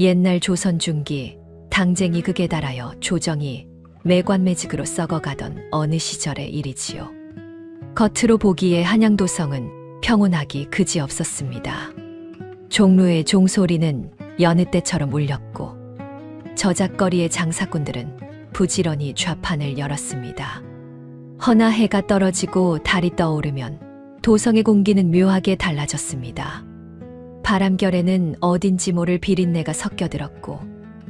옛날 조선 중기 당쟁이 극에 달하여 조정이 매관매직으로 썩어가던 어느 시절의 일이지요. 겉으로 보기에 한양도성은 평온하기 그지없었습니다. 종루의 종소리는 여느 때처럼 울렸고 저작거리의 장사꾼들은 부지런히 좌판을 열었습니다. 허나 해가 떨어지고 달이 떠오르면 도성의 공기는 묘하게 달라졌습니다. 바람결에는 어딘지 모를 비린내가 섞여들었고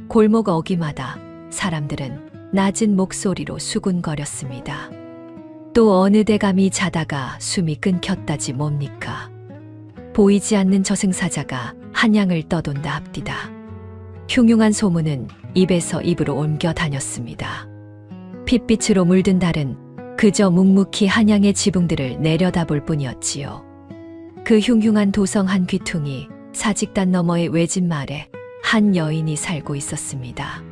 골목 어귀마다 사람들은 낮은 목소리로 수군거렸습니다. 또 어느 대감이 자다가 숨이 끊겼다지 뭡니까? 보이지 않는 저승사자가 한양을 떠돈다 합디다. 흉흉한 소문은 입에서 입으로 옮겨 다녔습니다. 핏빛으로 물든 달은 그저 묵묵히 한양의 지붕들을 내려다볼 뿐이었지요. 그 흉흉한 도성 한 귀퉁이 사직단 너머의 외진 마을에 한 여인이 살고 있었습니다.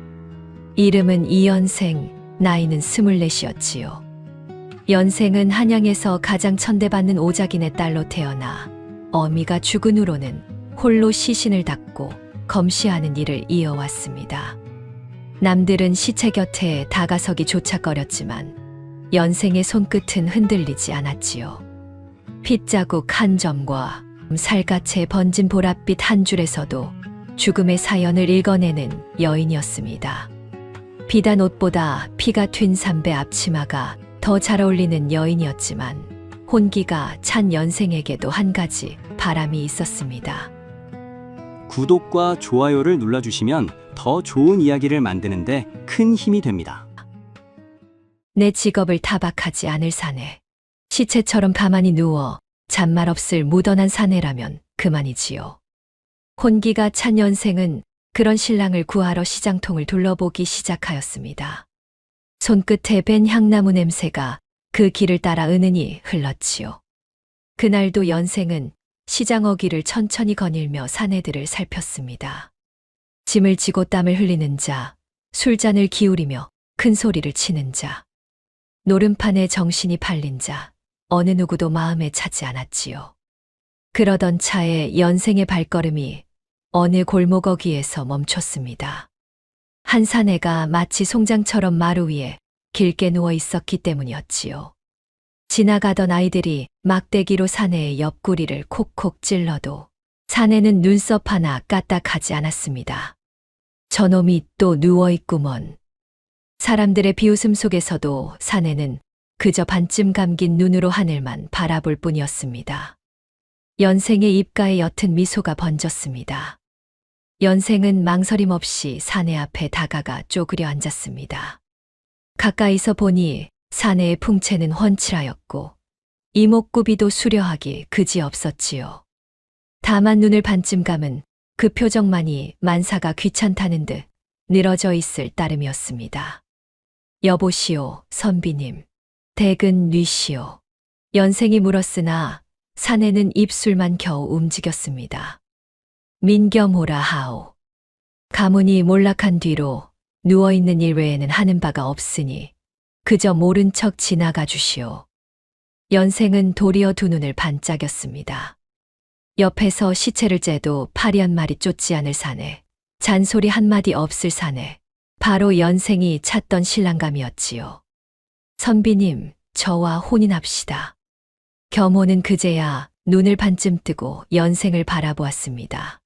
이름은 이연생, 나이는 24이었지요. 연생은 한양에서 가장 천대받는 오작인의 딸로 태어나 어미가 죽은 후로는 홀로 시신을 닦고 검시하는 일을 이어왔습니다. 남들은 시체 곁에 다가서기 조차거렸지만 연생의 손끝은 흔들리지 않았지요. 핏자국 한 점과 살갗에 번진 보랏빛 한 줄에서도 죽음의 사연을 읽어내는 여인이었습니다. 비단 옷보다 피가 튄 삼배 앞치마가 더 잘 어울리는 여인이었지만 혼기가 찬 연생에게도 한 가지 바람이 있었습니다. 구독과 좋아요를 눌러주시면 더 좋은 이야기를 만드는데 큰 힘이 됩니다. 내 직업을 타박하지 않을 사내. 시체처럼 가만히 누워 잔말 없을 무던한 사내라면 그만이지요. 혼기가 찬 연생은 그런 신랑을 구하러 시장통을 둘러보기 시작하였습니다. 손끝에 밴 향나무 냄새가 그 길을 따라 은은히 흘렀지요. 그날도 연생은 시장 어귀를 천천히 거닐며 사내들을 살폈습니다. 짐을 지고 땀을 흘리는 자, 술잔을 기울이며 큰 소리를 치는 자, 노름판에 정신이 팔린 자, 어느 누구도 마음에 차지 않았지요. 그러던 차에 연생의 발걸음이 어느 골목 어귀에서 멈췄습니다. 한 사내가 마치 송장처럼 마루 위에 길게 누워 있었기 때문이었지요. 지나가던 아이들이 막대기로 사내의 옆구리를 콕콕 찔러도 사내는 눈썹 하나 까딱하지 않았습니다. 저놈이 또 누워있구먼. 사람들의 비웃음 속에서도 사내는 그저 반쯤 감긴 눈으로 하늘만 바라볼 뿐이었습니다. 연생의 입가에 옅은 미소가 번졌습니다. 연생은 망설임 없이 사내 앞에 다가가 쪼그려 앉았습니다. 가까이서 보니 사내의 풍채는 훤칠하였고 이목구비도 수려하기 그지없었지요. 다만 눈을 반쯤 감은 그 표정만이 만사가 귀찮다는 듯 늘어져 있을 따름이었습니다. 여보시오, 선비님. 댁은 뉘시오. 연생이 물었으나 사내는 입술만 겨우 움직였습니다. 민겸호라 하오. 가문이 몰락한 뒤로 누워있는 일 외에는 하는 바가 없으니 그저 모른 척 지나가 주시오. 연생은 도리어 두 눈을 반짝였습니다. 옆에서 시체를 째도 파리 한 마리 쫓지 않을 사내, 잔소리 한마디 없을 사내, 바로 연생이 찾던 신랑감이었지요. 선비님, 저와 혼인합시다. 겸호는 그제야 눈을 반쯤 뜨고 연생을 바라보았습니다.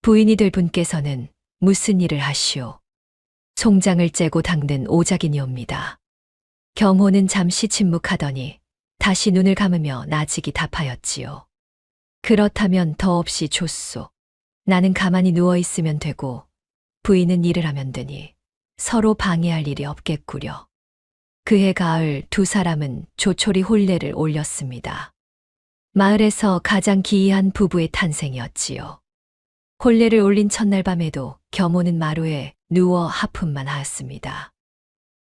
부인이 될 분께서는 무슨 일을 하시오? 송장을 째고 닦는 오작이니옵니다. 겸호는 잠시 침묵하더니 다시 눈을 감으며 나직이 답하였지요. 그렇다면 더없이 좋소. 나는 가만히 누워있으면 되고 부인은 일을 하면 되니 서로 방해할 일이 없겠구려. 그해 가을 두 사람은 조촐히 혼례를 올렸습니다. 마을에서 가장 기이한 부부의 탄생이었지요. 혼례를 올린 첫날 밤에도 겸호는 마루에 누워 하품만 하였습니다.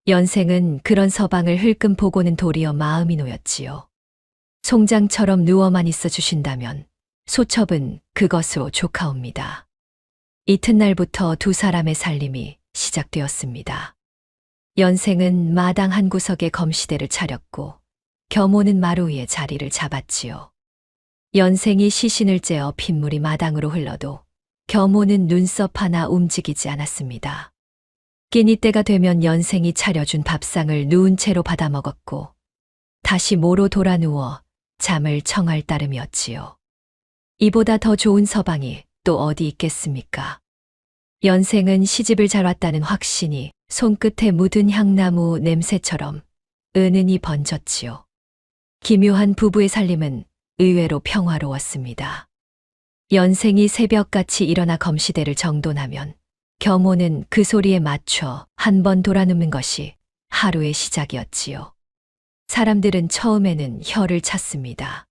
연생은 그런 서방을 흘끔 보고는 도리어 마음이 놓였지요. 송장처럼 누워만 있어 주신다면 소첩은 그것으로 좋가옵니다. 이튿날부터 두 사람의 살림이 시작되었습니다. 연생은 마당 한 구석에 검시대를 차렸고 겸호는 마루 위에 자리를 잡았지요. 연생이 시신을 째어 핏물이 마당으로 흘러도 겸호는 눈썹 하나 움직이지 않았습니다. 끼니 때가 되면 연생이 차려준 밥상을 누운 채로 받아먹었고 다시 모로 돌아 누워 잠을 청할 따름이었지요. 이보다 더 좋은 서방이 또 어디 있겠습니까? 연생은 시집을 잘 왔다는 확신이 손끝에 묻은 향나무 냄새처럼 은은히 번졌지요. 기묘한 부부의 살림은 의외로 평화로웠습니다. 연생이 새벽같이 일어나 검시대를 정돈하면 겸호는 그 소리에 맞춰 한 번 돌아눕는 것이 하루의 시작이었지요. 사람들은 처음에는 혀를 찼습니다.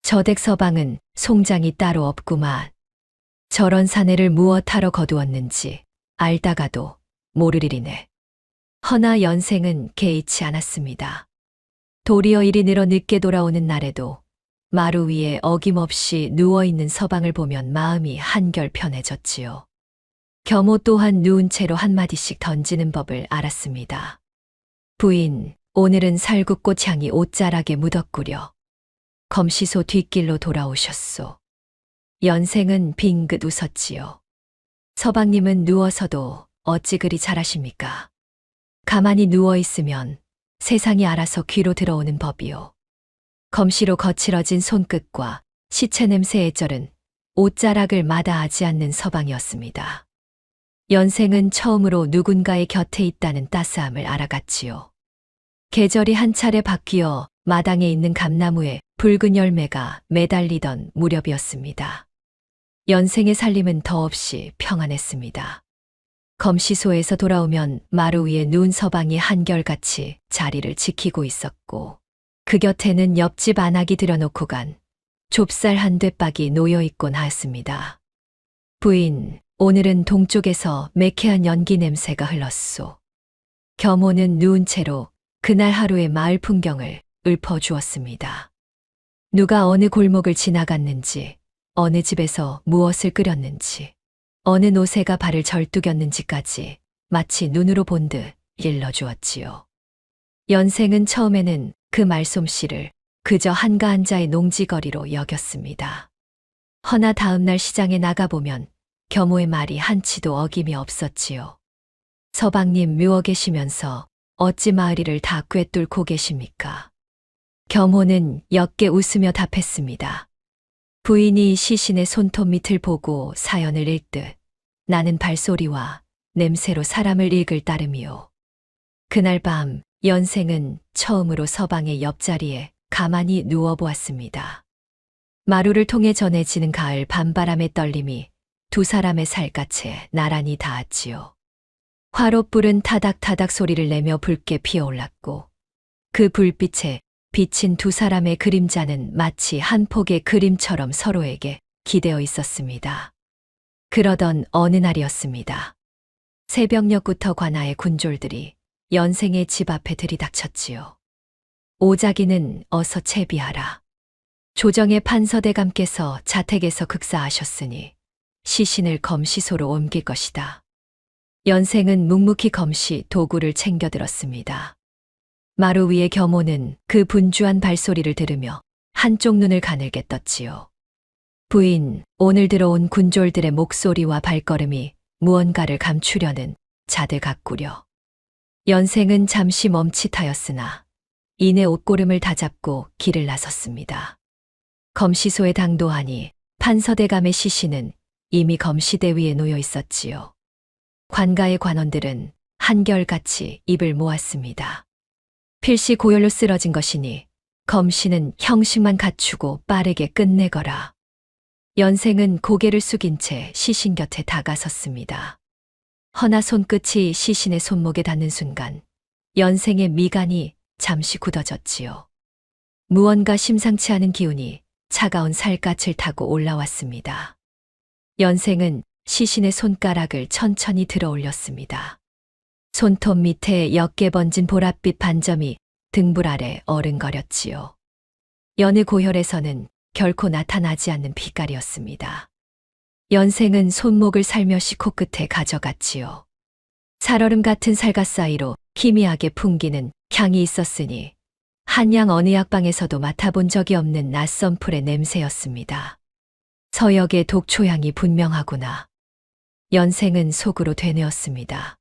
저댁 서방은 송장이 따로 없구만. 저런 사내를 무엇하러 거두었는지 알다가도 모르리리네. 허나 연생은 개의치 않았습니다. 도리어 일이 늘어 늦게 돌아오는 날에도 마루 위에 어김없이 누워있는 서방을 보면 마음이 한결 편해졌지요. 겸호 또한 누운 채로 한마디씩 던지는 법을 알았습니다. 부인, 오늘은 살구꽃 향이 옷자락에 묻었구려. 검시소 뒷길로 돌아오셨소. 연생은 빙긋 웃었지요. 서방님은 누워서도 어찌 그리 잘하십니까? 가만히 누워있으면 세상이 알아서 귀로 들어오는 법이요. 검시로 거칠어진 손끝과 시체 냄새의 절은 옷자락을 마다하지 않는 서방이었습니다. 연생은 처음으로 누군가의 곁에 있다는 따스함을 알아갔지요. 계절이 한 차례 바뀌어 마당에 있는 감나무에 붉은 열매가 매달리던 무렵이었습니다. 연생의 살림은 더없이 평안했습니다. 검시소에서 돌아오면 마루 위에 누운 서방이 한결같이 자리를 지키고 있었고 그 곁에는 옆집 안악이 들여놓고 간 좁쌀 한 되박이 놓여있곤 하였습니다. 부인, 오늘은 동쪽에서 매캐한 연기 냄새가 흘렀소. 겸호는 누운 채로 그날 하루의 마을 풍경을 읊어주었습니다. 누가 어느 골목을 지나갔는지, 어느 집에서 무엇을 끓였는지, 어느 노새가 발을 절뚝였는지까지 마치 눈으로 본 듯 일러주었지요. 연생은 처음에는 그 말솜씨를 그저 한가한 자의 농지거리로 여겼습니다. 허나 다음날 시장에 나가보면 겸호의 말이 한치도 어김이 없었지요. 서방님 묘어 계시면서 어찌 마을이를 다 꿰뚫고 계십니까? 겸호는 옅게 웃으며 답했습니다. 부인이 시신의 손톱 밑을 보고 사연을 읽듯 나는 발소리와 냄새로 사람을 읽을 따름이요. 그날 밤 연생은 처음으로 서방의 옆자리에 가만히 누워보았습니다. 마루를 통해 전해지는 가을 밤바람의 떨림이 두 사람의 살갗에 나란히 닿았지요. 화롯불은 타닥타닥 소리를 내며 붉게 피어올랐고 그 불빛에 비친 두 사람의 그림자는 마치 한 폭의 그림처럼 서로에게 기대어 있었습니다. 그러던 어느 날이었습니다. 새벽녘부터 관아의 군졸들이 연생의 집 앞에 들이닥쳤지요. 오자기는 어서 채비하라. 조정의 판서대감께서 자택에서 극사하셨으니 시신을 검시소로 옮길 것이다. 연생은 묵묵히 검시 도구를 챙겨들었습니다. 마루 위의 겸호는 그 분주한 발소리를 들으며 한쪽 눈을 가늘게 떴지요. 부인, 오늘 들어온 군졸들의 목소리와 발걸음이 무언가를 감추려는 자들 같구려. 연생은 잠시 멈칫하였으나 이내 옷고름을 다잡고 길을 나섰습니다. 검시소에 당도하니 판서대감의 시신은 이미 검시대 위에 놓여 있었지요. 관가의 관원들은 한결같이 입을 모았습니다. 필시 고열로 쓰러진 것이니 검시는 형식만 갖추고 빠르게 끝내거라. 연생은 고개를 숙인 채 시신 곁에 다가섰습니다. 허나 손끝이 시신의 손목에 닿는 순간 연생의 미간이 잠시 굳어졌지요. 무언가 심상치 않은 기운이 차가운 살갗을 타고 올라왔습니다. 연생은 시신의 손가락을 천천히 들어 올렸습니다. 손톱 밑에 옅게 번진 보랏빛 반점이 등불 아래 어른거렸지요. 여느 고혈에서는 결코 나타나지 않는 빛깔이었습니다. 연생은 손목을 살며시 코끝에 가져갔지요. 살얼음 같은 살갗 사이로 희미하게 풍기는 향이 있었으니 한양 어느 약방에서도 맡아본 적이 없는 낯선 풀의 냄새였습니다. 서역의 독초향이 분명하구나. 연생은 속으로 되뇌었습니다.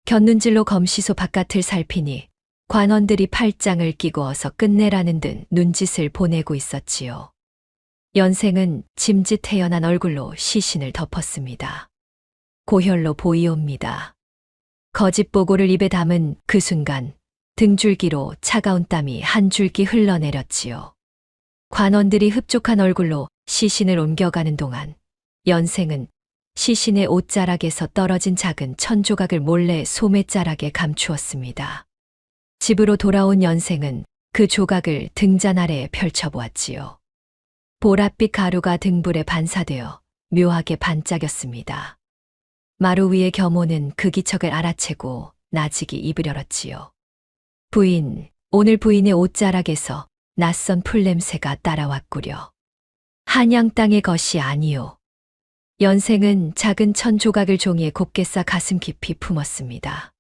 곁눈질로 검시소 바깥을 살피니 관원들이 팔짱을 끼고 어서 끝내라는 듯 눈짓을 보내고 있었지요. 연생은 짐짓 태연한 얼굴로 시신을 덮었습니다. 고혈로 보이옵니다. 거짓보고를 입에 담은 그 순간 등줄기로 차가운 땀이 한 줄기 흘러내렸지요. 관원들이 흡족한 얼굴로 시신을 옮겨가는 동안 연생은 시신의 옷자락에서 떨어진 작은 천조각을 몰래 소매자락에 감추었습니다. 집으로 돌아온 연생은 그 조각을 등잔 아래에 펼쳐보았지요. 보랏빛 가루가 등불에 반사되어 묘하게 반짝였습니다. 마루 위의 겸호는 그 기척을 알아채고 나직이 입을 열었지요. 부인, 오늘 부인의 옷자락에서 낯선 풀냄새가 따라왔구려. 한양 땅의 것이 아니오. 연생은 작은 천조각을 종이에 곱게 싸 가슴 깊이 품었습니다.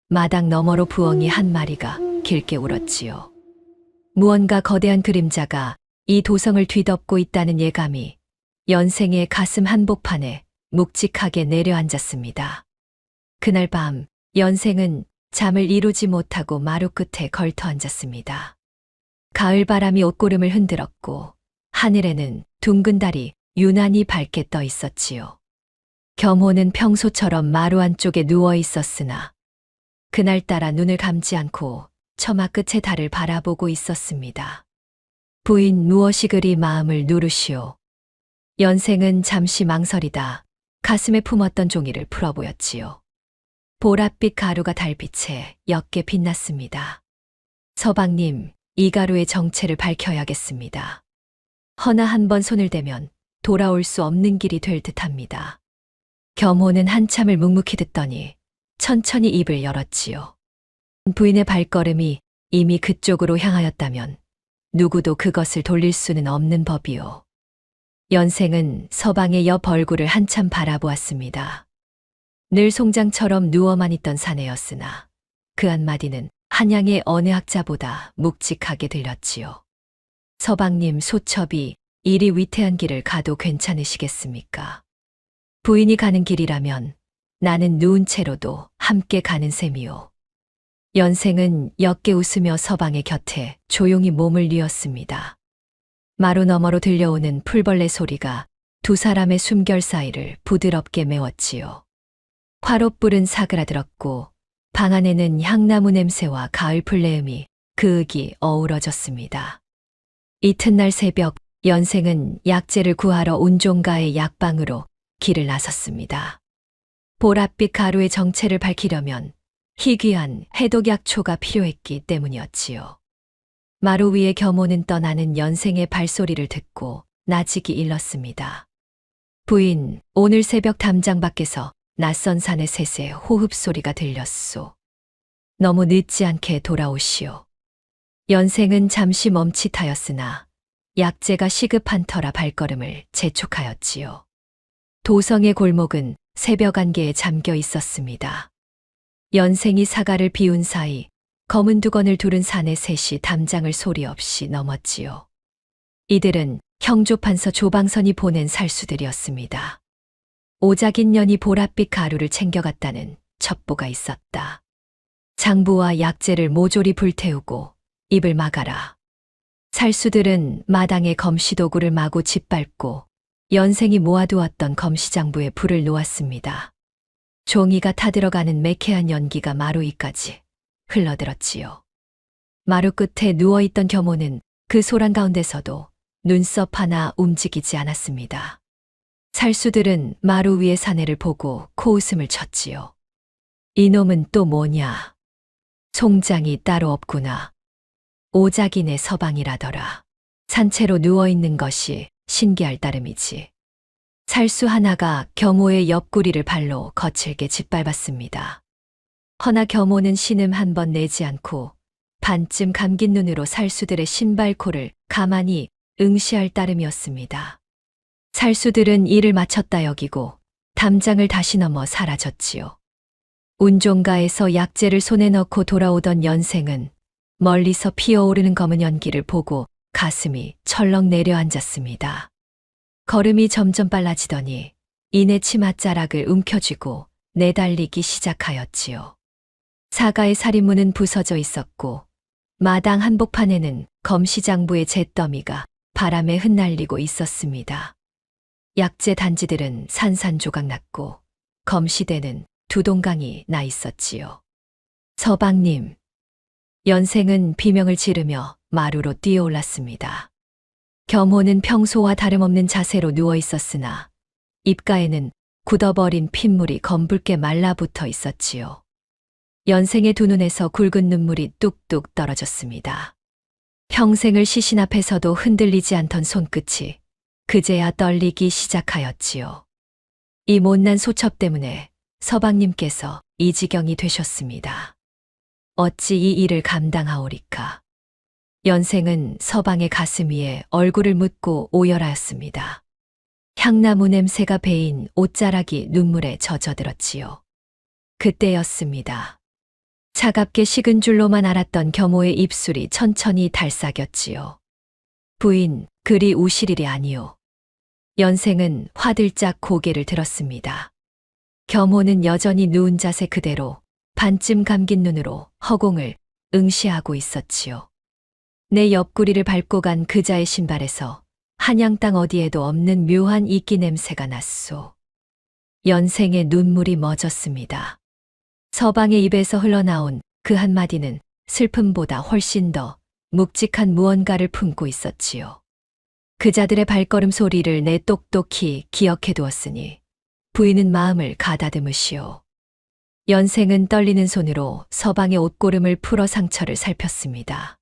마당 너머로 부엉이 한 마리가 길게 울었지요. 무언가 거대한 그림자가 이 도성을 뒤덮고 있다는 예감이 연생의 가슴 한복판에 묵직하게 내려앉았습니다. 그날 밤 연생은 잠을 이루지 못하고 마루 끝에 걸터 앉았습니다. 가을 바람이 옷고름을 흔들었고 하늘에는 둥근 달이 유난히 밝게 떠 있었지요. 겸호는 평소처럼 마루 안쪽에 누워 있었으나 그날따라 눈을 감지 않고 처마 끝의 달을 바라보고 있었습니다. 부인 무엇이 그리 마음을 누르시오. 연생은 잠시 망설이다 가슴에 품었던 종이를 풀어보였지요. 보랏빛 가루가 달빛에 옅게 빛났습니다. 서방님, 이 가루의 정체를 밝혀야겠습니다. 허나 한 번 손을 대면 돌아올 수 없는 길이 될 듯합니다. 겸호는 한참을 묵묵히 듣더니 천천히 입을 열었지요. 부인의 발걸음이 이미 그쪽으로 향하였다면 누구도 그것을 돌릴 수는 없는 법이요. 연생은 서방의 옆 얼굴을 한참 바라보았습니다. 늘 송장처럼 누워만 있던 사내였으나 그 한마디는 한양의 어느 학자보다 묵직하게 들렸지요. 서방님 소첩이 이리 위태한 길을 가도 괜찮으시겠습니까? 부인이 가는 길이라면 나는 누운 채로도 함께 가는 셈이요. 연생은 옅게 웃으며 서방의 곁에 조용히 몸을 뉘었습니다. 마루 너머로 들려오는 풀벌레 소리가 두 사람의 숨결 사이를 부드럽게 메웠지요. 화롯불은 사그라들었고 방 안에는 향나무 냄새와 가을 풀내음이 그윽이 어우러졌습니다. 이튿날 새벽 연생은 약재를 구하러 운종가의 약방으로 길을 나섰습니다. 보랏빛 가루의 정체를 밝히려면 희귀한 해독약초가 필요했기 때문이었지요. 마루 위에 겸호는 떠나는 연생의 발소리를 듣고 나직이 일렀습니다. 부인, 오늘 새벽 담장 밖에서 낯선 산의 셋의 호흡 소리가 들렸소. 너무 늦지 않게 돌아오시오. 연생은 잠시 멈칫하였으나 약재가 시급한 터라 발걸음을 재촉하였지요. 도성의 골목은 새벽 안개에 잠겨 있었습니다. 연생이 사과를 비운 사이 검은 두건을 두른 사내 셋이 담장을 소리 없이 넘었지요. 이들은 형조판서 조방선이 보낸 살수들이었습니다. 오작인 년이 보랏빛 가루를 챙겨갔다는 첩보가 있었다. 장부와 약재를 모조리 불태우고 입을 막아라. 살수들은 마당에 검시도구를 마구 짓밟고 연생이 모아두었던 검시장부에 불을 놓았습니다. 종이가 타들어가는 매캐한 연기가 마루 위까지 흘러들었지요. 마루 끝에 누워있던 겸호는 그 소란 가운데서도 눈썹 하나 움직이지 않았습니다. 살수들은 마루 위의 사내를 보고 코웃음을 쳤지요. 이놈은 또 뭐냐? 송장이 따로 없구나. 오작인의 서방이라더라. 산채로 누워있는 것이 신기할 따름이지. 살수 하나가 겸호의 옆구리를 발로 거칠게 짓밟았습니다. 허나 겸호는 신음 한 번 내지 않고 반쯤 감긴 눈으로 살수들의 신발코를 가만히 응시할 따름이었습니다. 살수들은 이를 마쳤다 여기고 담장을 다시 넘어 사라졌지요. 운종가에서 약재를 손에 넣고 돌아오던 연생은 멀리서 피어오르는 검은 연기를 보고 가슴이 철렁 내려앉았습니다. 걸음이 점점 빨라지더니 이내 치맛자락을 움켜쥐고 내달리기 시작하였지요. 사가의 살인문은 부서져 있었고 마당 한복판에는 검시장부의 잿더미가 바람에 흩날리고 있었습니다. 약재 단지들은 산산조각 났고 검시대는 두동강이 나 있었지요. 서방님. 연생은 비명을 지르며 마루로 뛰어올랐습니다. 겸호는 평소와 다름없는 자세로 누워 있었으나 입가에는 굳어버린 핏물이 검붉게 말라붙어 있었지요. 연생의 두 눈에서 굵은 눈물이 뚝뚝 떨어졌습니다. 평생을 시신 앞에서도 흔들리지 않던 손끝이 그제야 떨리기 시작하였지요. 이 못난 소첩 때문에 서방님께서 이 지경이 되셨습니다. 어찌 이 일을 감당하오리까. 연생은 서방의 가슴 위에 얼굴을 묻고 오열하였습니다. 향나무 냄새가 배인 옷자락이 눈물에 젖어들었지요. 그때였습니다. 차갑게 식은 줄로만 알았던 겸호의 입술이 천천히 달싹였지요. 부인, 그리 우실 일이 아니오. 연생은 화들짝 고개를 들었습니다. 겸호는 여전히 누운 자세 그대로 반쯤 감긴 눈으로 허공을 응시하고 있었지요. 내 옆구리를 밟고 간 그자의 신발에서 한양 땅 어디에도 없는 묘한 이끼 냄새가 났소. 연생의 눈물이 멎었습니다. 서방의 입에서 흘러나온 그 한마디는 슬픔보다 훨씬 더 묵직한 무언가를 품고 있었지요. 그자들의 발걸음 소리를 내 똑똑히 기억해 두었으니 부인은 마음을 가다듬으시오. 연생은 떨리는 손으로 서방의 옷고름을 풀어 상처를 살폈습니다.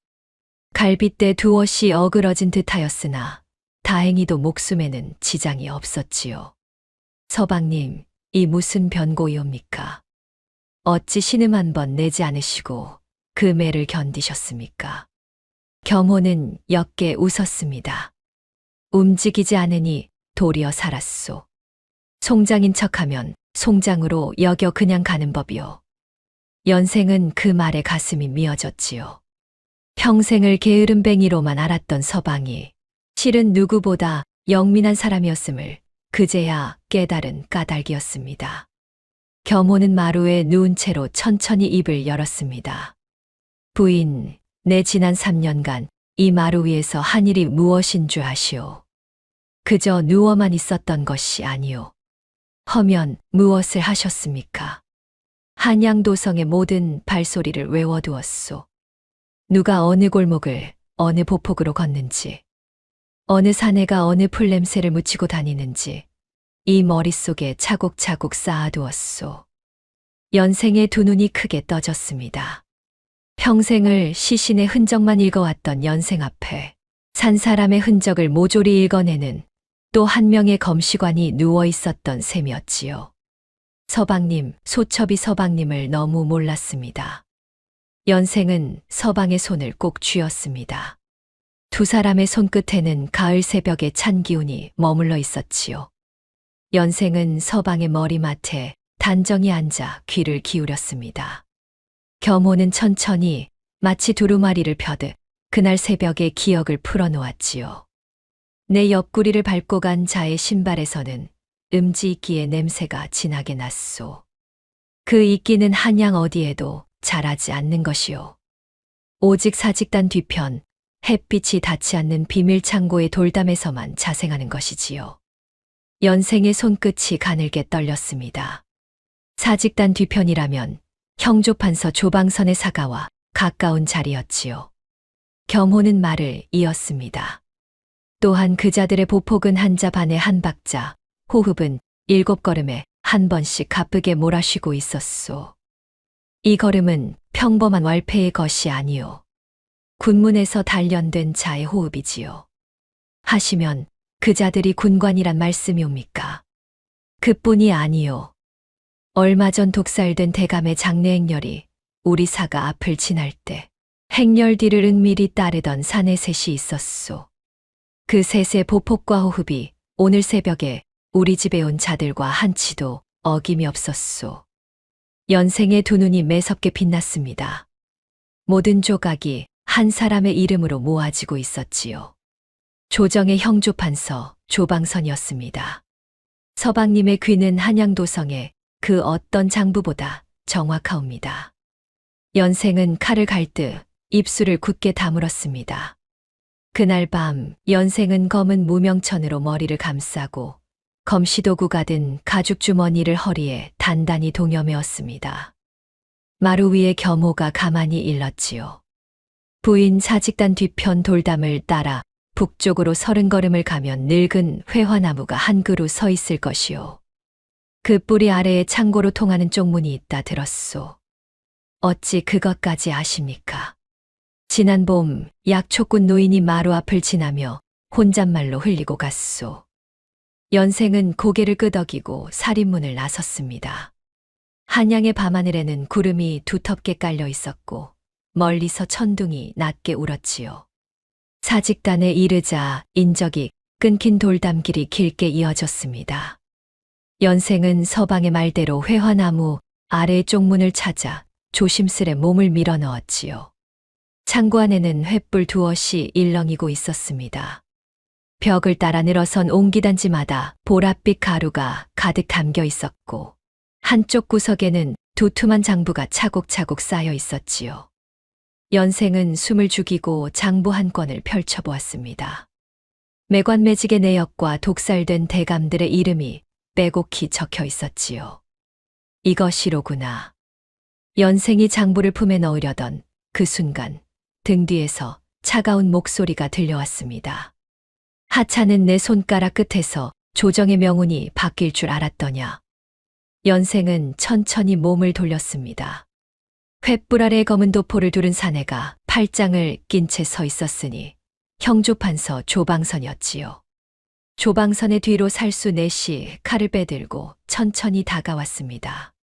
갈빗대 두엇이 어그러진 듯하였으나 다행히도 목숨에는 지장이 없었지요. 서방님, 이 무슨 변고이옵니까? 어찌 신음 한 번 내지 않으시고 그 매를 견디셨습니까? 겸호는 옅게 웃었습니다. 움직이지 않으니 도리어 살았소. 송장인 척하면 송장으로 여겨 그냥 가는 법이요. 연생은 그 말에 가슴이 미어졌지요. 평생을 게으름뱅이로만 알았던 서방이 실은 누구보다 영민한 사람이었음을 그제야 깨달은 까닭이었습니다. 겸호는 마루에 누운 채로 천천히 입을 열었습니다. 부인, 내 지난 3년간 이 마루 위에서 한 일이 무엇인 줄 아시오? 그저 누워만 있었던 것이 아니오. 허면 무엇을 하셨습니까? 한양도성의 모든 발소리를 외워두었소. 누가 어느 골목을 어느 보폭으로 걷는지, 어느 사내가 어느 풀냄새를 묻히고 다니는지 이 머릿속에 차곡차곡 쌓아두었소. 연생의 두 눈이 크게 떠졌습니다. 평생을 시신의 흔적만 읽어왔던 연생 앞에 산 사람의 흔적을 모조리 읽어내는 또 한 명의 검시관이 누워 있었던 셈이었지요. 서방님, 소첩이 서방님을 너무 몰랐습니다. 연생은 서방의 손을 꼭 쥐었습니다. 두 사람의 손끝에는 가을 새벽의 찬 기운이 머물러 있었지요. 연생은 서방의 머리맡에 단정히 앉아 귀를 기울였습니다. 겸호는 천천히 마치 두루마리를 펴듯 그날 새벽의 기억을 풀어놓았지요. 내 옆구리를 밟고 간 자의 신발에서는 음지 이끼의 냄새가 진하게 났소. 그 이끼는 한양 어디에도 자라지 않는 것이요. 오직 사직단 뒤편 햇빛이 닿지 않는 비밀 창고의 돌담에서만 자생하는 것이지요. 연생의 손끝이 가늘게 떨렸습니다. 사직단 뒤편이라면 형조판서 조방선의 사가와 가까운 자리였지요. 겸호는 말을 이었습니다. 또한 그자들의 보폭은 한자 반에 한 박자, 호흡은 7걸음에 한 번씩 가쁘게 몰아쉬고 있었소. 이 걸음은 평범한 왈패의 것이 아니요. 군문에서 단련된 자의 호흡이지요. 하시면 그자들이 군관이란 말씀이옵니까? 그뿐이 아니요. 얼마 전 독살된 대감의 장례 행렬이 우리 사가 앞을 지날 때 행렬 뒤를 은밀히 따르던 사내 셋이 있었소. 그 셋의 보폭과 호흡이 오늘 새벽에 우리 집에 온 자들과 한치도 어김이 없었소. 연생의 두 눈이 매섭게 빛났습니다. 모든 조각이 한 사람의 이름으로 모아지고 있었지요. 조정의 형조판서 조방선이었습니다. 서방님의 귀는 한양도성의 그 어떤 장부보다 정확하옵니다. 연생은 칼을 갈 듯 입술을 굳게 다물었습니다. 그날 밤 연생은 검은 무명천으로 머리를 감싸고 검시도구가 든 가죽주머니를 허리에 단단히 동여매었습니다. 마루 위에 겸호가 가만히 일렀지요. 부인 사직단 뒤편 돌담을 따라 북쪽으로 30걸음을 가면 늙은 회화나무가 한 그루 서 있을 것이요. 그 뿌리 아래에 창고로 통하는 쪽문이 있다 들었소. 어찌 그것까지 아십니까? 지난 봄 약초꾼 노인이 마루 앞을 지나며 혼잣말로 흘리고 갔소. 연생은 고개를 끄덕이고 살인문을 나섰습니다. 한양의 밤하늘에는 구름이 두텁게 깔려 있었고 멀리서 천둥이 낮게 울었지요. 사직단에 이르자 인적이 끊긴 돌담길이 길게 이어졌습니다. 연생은 서방의 말대로 회화나무 아래의 쪽문을 찾아 조심스레 몸을 밀어 넣었지요. 창고 안에는 횃불 두엇이 일렁이고 있었습니다. 벽을 따라 늘어선 옹기단지마다 보랏빛 가루가 가득 담겨 있었고 한쪽 구석에는 두툼한 장부가 차곡차곡 쌓여 있었지요. 연생은 숨을 죽이고 장부 한 권을 펼쳐보았습니다. 매관매직의 내역과 독살된 대감들의 이름이 빼곡히 적혀 있었지요. 이것이로구나. 연생이 장부를 품에 넣으려던 그 순간 등 뒤에서 차가운 목소리가 들려왔습니다. 하찮은 내 손가락 끝에서 조정의 명운이 바뀔 줄 알았더냐. 연생은 천천히 몸을 돌렸습니다. 횃불 아래 검은 도포를 두른 사내가 팔짱을 낀 채 서 있었으니 형조판서 조방선이었지요. 조방선의 뒤로 살수 넷이 칼을 빼들고 천천히 다가왔습니다.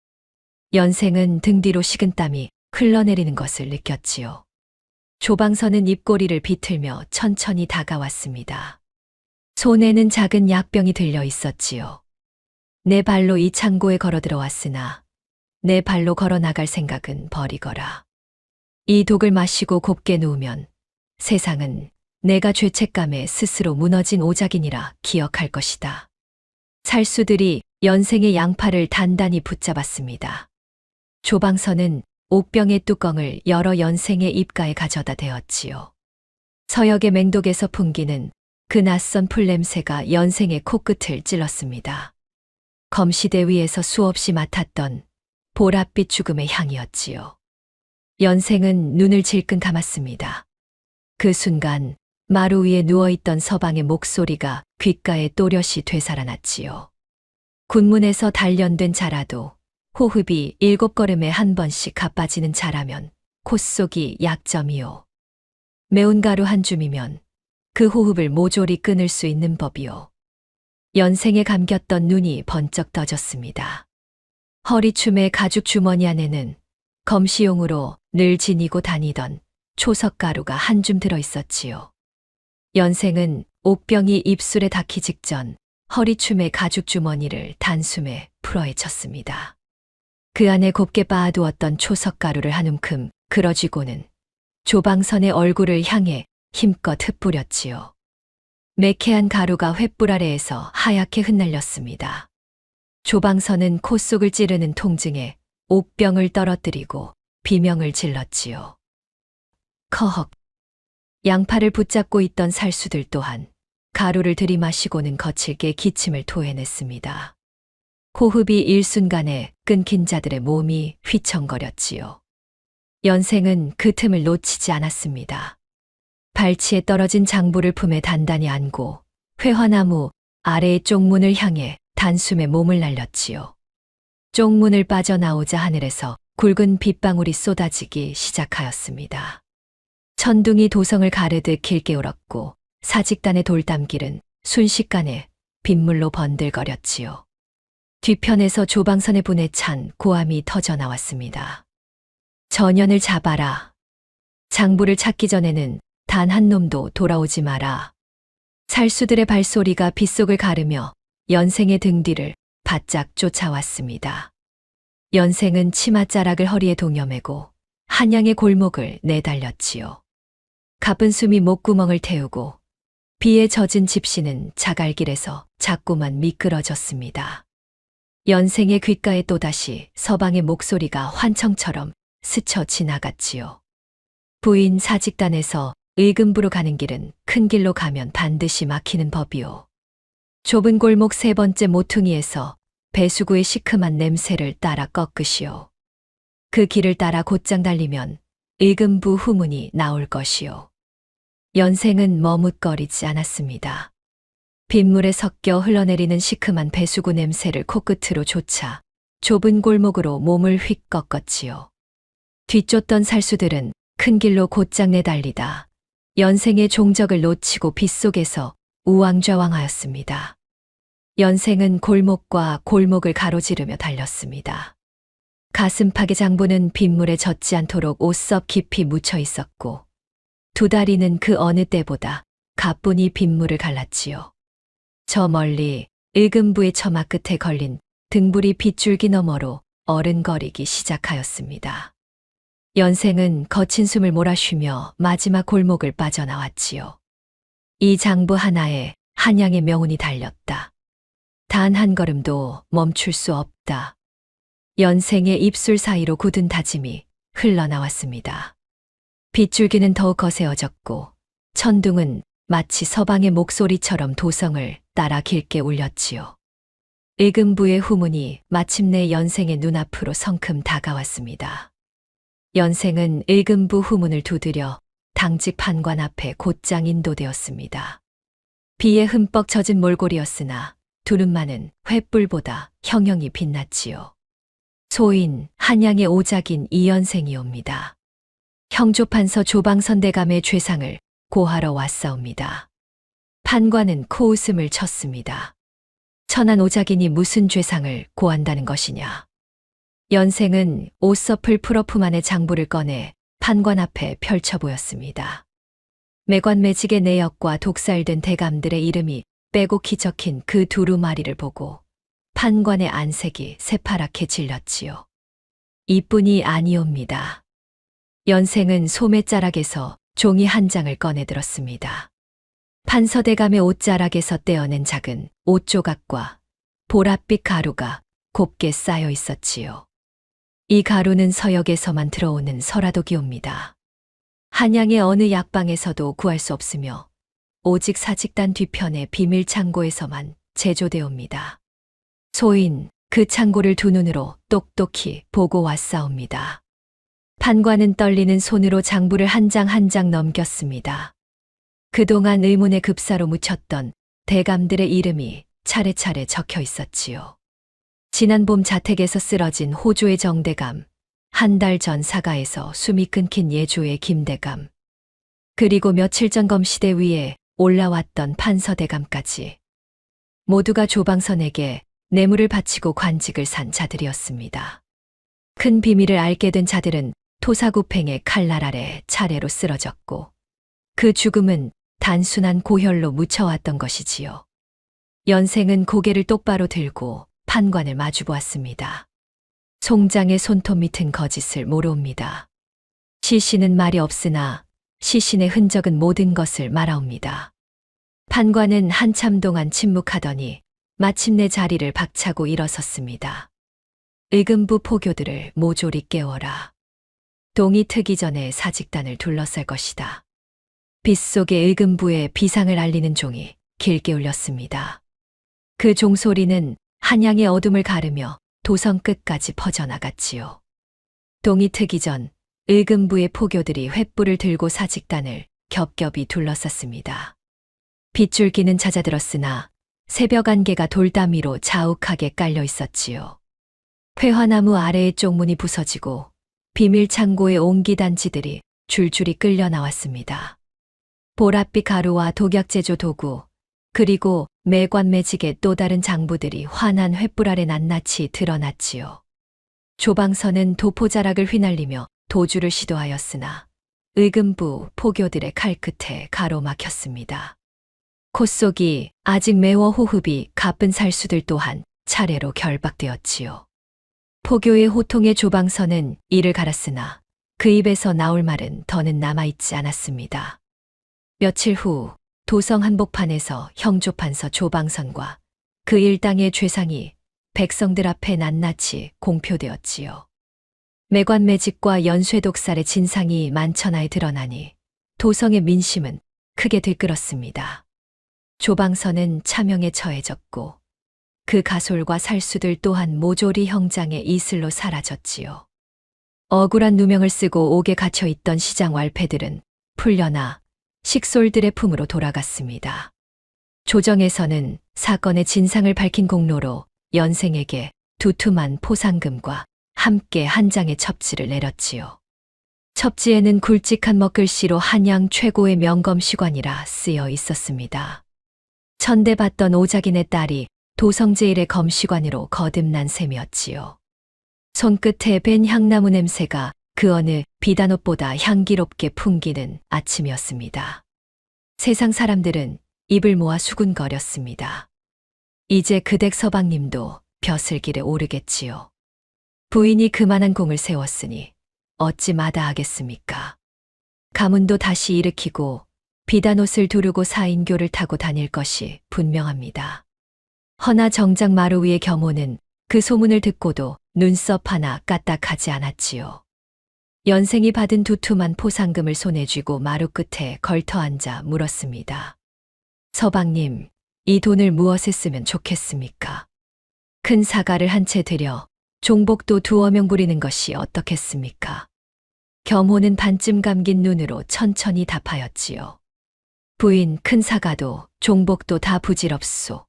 연생은 등 뒤로 식은땀이 흘러내리는 것을 느꼈지요. 조방선은 입꼬리를 비틀며 천천히 다가왔습니다. 손에는 작은 약병이 들려 있었지요. 내 발로 이 창고에 걸어 들어왔으나 내 발로 걸어 나갈 생각은 버리거라. 이 독을 마시고 곱게 누우면 세상은 내가 죄책감에 스스로 무너진 오작이니라 기억할 것이다. 살수들이 연생의 양팔을 단단히 붙잡았습니다. 조방선은 옥병의 뚜껑을 열어 연생의 입가에 가져다 대었지요. 서역의 맹독에서 풍기는 그 낯선 풀냄새가 연생의 코끝을 찔렀습니다. 검시대 위에서 수없이 맡았던 보랏빛 죽음의 향이었지요. 연생은 눈을 질끈 감았습니다. 그 순간 마루 위에 누워있던 서방의 목소리가 귓가에 또렷이 되살아났지요. 군문에서 단련된 자라도 호흡이 7걸음에 한 번씩 가빠지는 자라면 콧속이 약점이요. 매운 가루 한 줌이면 그 호흡을 모조리 끊을 수 있는 법이요. 연생에 감겼던 눈이 번쩍 떠졌습니다. 허리춤의 가죽 주머니 안에는 검시용으로 늘 지니고 다니던 초석가루가 한 줌 들어 있었지요. 연생은 옥병이 입술에 닿기 직전 허리춤의 가죽 주머니를 단숨에 풀어헤쳤습니다. 그 안에 곱게 빻아두었던 초석가루를 한 움큼 그러쥐고는 조방선의 얼굴을 향해 힘껏 흩뿌렸지요. 매캐한 가루가 횃불 아래에서 하얗게 흩날렸습니다. 조방선은 콧속을 찌르는 통증에 옥병을 떨어뜨리고 비명을 질렀지요. 커헉. 양팔을 붙잡고 있던 살수들 또한 가루를 들이마시고는 거칠게 기침을 토해냈습니다. 호흡이 일순간에 끊긴 자들의 몸이 휘청거렸지요. 연생은 그 틈을 놓치지 않았습니다. 발치에 떨어진 장부를 품에 단단히 안고 회화나무 아래의 쪽문을 향해 단숨에 몸을 날렸지요. 쪽문을 빠져나오자 하늘에서 굵은 빗방울이 쏟아지기 시작하였습니다. 천둥이 도성을 가르듯 길게 울었고 사직단의 돌담길은 순식간에 빗물로 번들거렸지요. 뒤편에서 조방선의 분에 찬 고함이 터져 나왔습니다. 전연을 잡아라. 장부를 찾기 전에는 단 한 놈도 돌아오지 마라. 살수들의 발소리가 빗속을 가르며 연생의 등 뒤를 바짝 쫓아왔습니다. 연생은 치맛자락을 허리에 동여매고 한양의 골목을 내달렸지요. 가쁜 숨이 목구멍을 태우고 비에 젖은 집시는 자갈길에서 자꾸만 미끄러졌습니다. 연생의 귓가에 또다시 서방의 목소리가 환청처럼 스쳐 지나갔지요. 부인 사직단에서 의금부로 가는 길은 큰 길로 가면 반드시 막히는 법이요. 좁은 골목 세 번째 모퉁이에서 배수구의 시큼한 냄새를 따라 꺾으시오. 그 길을 따라 곧장 달리면 의금부 후문이 나올 것이요. 연생은 머뭇거리지 않았습니다. 빗물에 섞여 흘러내리는 시큼한 배수구 냄새를 코끝으로 쫓아 좁은 골목으로 몸을 휙 꺾었지요. 뒤쫓던 살수들은 큰 길로 곧장 내달리다 연생의 종적을 놓치고 빗속에서 우왕좌왕하였습니다. 연생은 골목과 골목을 가로지르며 달렸습니다. 가슴팍의 장부는 빗물에 젖지 않도록 옷섭 깊이 묻혀 있었고 두 다리는 그 어느 때보다 가뿐히 빗물을 갈랐지요. 저 멀리 의금부의 처마 끝에 걸린 등불이 빗줄기 너머로 어른거리기 시작하였습니다. 연생은 거친 숨을 몰아쉬며 마지막 골목을 빠져나왔지요. 이 장부 하나에 한양의 명운이 달렸다. 단 한 걸음도 멈출 수 없다. 연생의 입술 사이로 굳은 다짐이 흘러나왔습니다. 빗줄기는 더욱 거세어졌고 천둥은 마치 서방의 목소리처럼 도성을 따라 길게 울렸지요. 의금부의 후문이 마침내 연생의 눈앞으로 성큼 다가왔습니다. 연생은 의금부 후문을 두드려 당직 판관 앞에 곧장 인도되었습니다. 비에 흠뻑 젖은 몰골이었으나 두 눈만은 횃불보다 형형이 빛났지요. 소인 한양의 오작인 이연생이옵니다. 형조판서 조방선대감의 죄상을 고하러 왔사옵니다. 판관은 코웃음을 쳤습니다. 천한 오작인이 무슨 죄상을 고한다는 것이냐. 연생은 옷서풀 풀어품 안에 장부를 꺼내 판관 앞에 펼쳐 보였습니다. 매관매직의 내역과 독살된 대감들의 이름이 빼곡히 적힌 그 두루마리를 보고 판관의 안색이 새파랗게 질렸지요. 이뿐이 아니옵니다. 연생은 소매자락에서 종이 한 장을 꺼내 들었습니다. 판서대감의 옷자락에서 떼어낸 작은 옷조각과 보랏빛 가루가 곱게 쌓여 있었지요. 이 가루는 서역에서만 들어오는 설화독이옵니다. 한양의 어느 약방에서도 구할 수 없으며 오직 사직단 뒤편의 비밀 창고에서만 제조되옵니다. 소인 그 창고를 두 눈으로 똑똑히 보고 왔사옵니다. 판관은 떨리는 손으로 장부를 한 장 한 장 넘겼습니다. 그동안 의문의 급사로 묻혔던 대감들의 이름이 차례차례 적혀 있었지요. 지난 봄 자택에서 쓰러진 호조의 정대감, 한 달 전 사가에서 숨이 끊긴 예조의 김대감, 그리고 며칠 전 검시대 위에 올라왔던 판서대감까지 모두가 조방선에게 뇌물을 바치고 관직을 산 자들이었습니다. 큰 비밀을 알게 된 자들은 토사구팽의 칼날 아래 차례로 쓰러졌고 그 죽음은 단순한 고혈로 묻혀왔던 것이지요. 연생은 고개를 똑바로 들고 판관을 마주보았습니다. 송장의 손톱 밑은 거짓을 모르옵니다. 시신은 말이 없으나 시신의 흔적은 모든 것을 말하옵니다. 판관은 한참 동안 침묵하더니 마침내 자리를 박차고 일어섰습니다. 의금부 포교들을 모조리 깨워라. 동이 트기 전에 사직단을 둘러쌀 것이다. 빗속의 의금부의 비상을 알리는 종이 길게 울렸습니다. 그 종소리는 한양의 어둠을 가르며 도성 끝까지 퍼져나갔지요. 동이 트기 전 의금부의 포교들이 횃불을 들고 사직단을 겹겹이 둘러쌌습니다. 빗줄기는 잦아들었으나 새벽 안개가 돌담 위로 자욱하게 깔려 있었지요. 회화나무 아래의 쪽문이 부서지고 비밀 창고의 옹기단지들이 줄줄이 끌려 나왔습니다. 보랏빛 가루와 독약 제조 도구, 그리고 매관매직의 또 다른 장부들이 환한 횃불 아래 낱낱이 드러났지요. 조방선은 도포자락을 휘날리며 도주를 시도하였으나 의금부 포교들의 칼끝에 가로막혔습니다. 콧속이 아직 매워 호흡이 가쁜 살수들 또한 차례로 결박되었지요. 포교의 호통에 조방선은 이를 갈았으나 그 입에서 나올 말은 더는 남아있지 않았습니다. 며칠 후 도성 한복판에서 형조판서 조방선과 그 일당의 죄상이 백성들 앞에 낱낱이 공표되었지요. 매관매직과 연쇄독살의 진상이 만천하에 드러나니 도성의 민심은 크게 들끓었습니다. 조방선은 차명에 처해졌고 그 가솔과 살수들 또한 모조리 형장의 이슬로 사라졌지요. 억울한 누명을 쓰고 옥에 갇혀 있던 시장 왈패들은 풀려나 식솔들의 품으로 돌아갔습니다. 조정에서는 사건의 진상을 밝힌 공로로 연생에게 두툼한 포상금과 함께 한 장의 첩지를 내렸지요. 첩지에는 굵직한 먹글씨로 한양 최고의 명검시관이라 쓰여 있었습니다. 천대받던 오작인의 딸이 도성제일의 검시관으로 거듭난 셈이었지요. 손끝에 밴 향나무 냄새가 그 어느 비단옷보다 향기롭게 풍기는 아침이었습니다. 세상 사람들은 입을 모아 수군거렸습니다. 이제 그댁 서방님도 벼슬길에 오르겠지요. 부인이 그만한 공을 세웠으니 어찌 마다하겠습니까? 가문도 다시 일으키고 비단옷을 두르고 사인교를 타고 다닐 것이 분명합니다. 허나 정작 마루 위의 겸호는 그 소문을 듣고도 눈썹 하나 까딱하지 않았지요. 연생이 받은 두툼한 포상금을 손에 쥐고 마루 끝에 걸터 앉아 물었습니다. 서방님, 이 돈을 무엇에 쓰면 좋겠습니까? 큰 사과를 한 채 들여 종복도 두어 명 부리는 것이 어떻겠습니까? 겸호는 반쯤 감긴 눈으로 천천히 답하였지요. 부인, 큰 사과도 종복도 다 부질없소.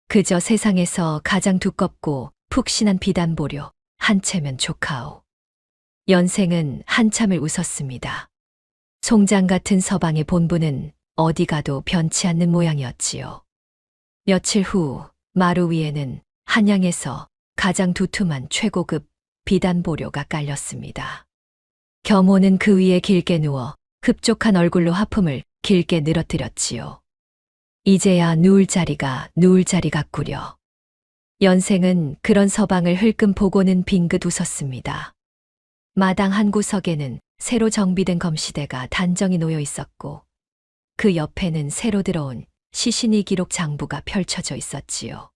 그저 세상에서 가장 두껍고 푹신한 비단보료 한 채면 좋카오. 연생은 한참을 웃었습니다. 송장 같은 서방의 본분은 어디 가도 변치 않는 모양이었지요. 며칠 후 마루 위에는 한양에서 가장 두툼한 최고급 비단보료가 깔렸습니다. 겸호는 그 위에 길게 누워 흡족한 얼굴로 하품을 길게 늘어뜨렸지요. 이제야 누울 자리가 같구려. 연생은 그런 서방을 흘끔 보고는 빙긋 웃었습니다. 마당 한 구석에는 새로 정비된 검시대가 단정히 놓여 있었고 그 옆에는 새로 들어온 시신이 기록 장부가 펼쳐져 있었지요.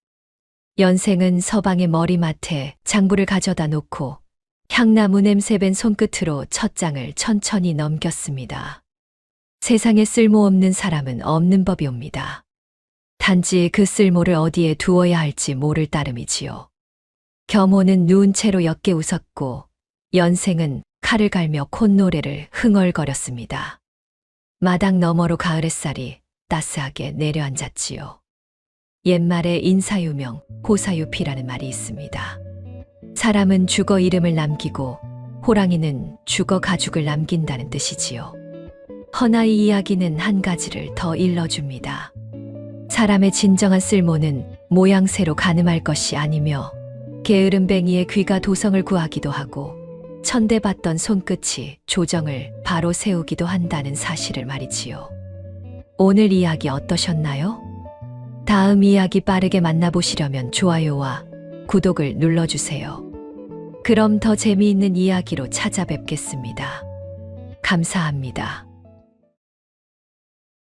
연생은 서방의 머리맡에 장부를 가져다 놓고 향나무 냄새 밴 손끝으로 첫 장을 천천히 넘겼습니다. 세상에 쓸모없는 사람은 없는 법이옵니다. 단지 그 쓸모를 어디에 두어야 할지 모를 따름이지요. 겸호는 누운 채로 옅게 웃었고 연생은 칼을 갈며 콧노래를 흥얼거렸습니다. 마당 너머로 가을 햇살이 따스하게 내려앉았지요. 옛말에 인사유명, 고사유피라는 말이 있습니다. 사람은 죽어 이름을 남기고 호랑이는 죽어 가죽을 남긴다는 뜻이지요. 허나 이 이야기는 한 가지를 더 일러줍니다. 사람의 진정한 쓸모는 모양새로 가늠할 것이 아니며 게으름뱅이의 귀가 도성을 구하기도 하고 천대받던 손끝이 조정을 바로 세우기도 한다는 사실을 말이지요. 오늘 이야기 어떠셨나요? 다음 이야기 빠르게 만나보시려면 좋아요와 구독을 눌러주세요. 그럼 더 재미있는 이야기로 찾아뵙겠습니다. 감사합니다.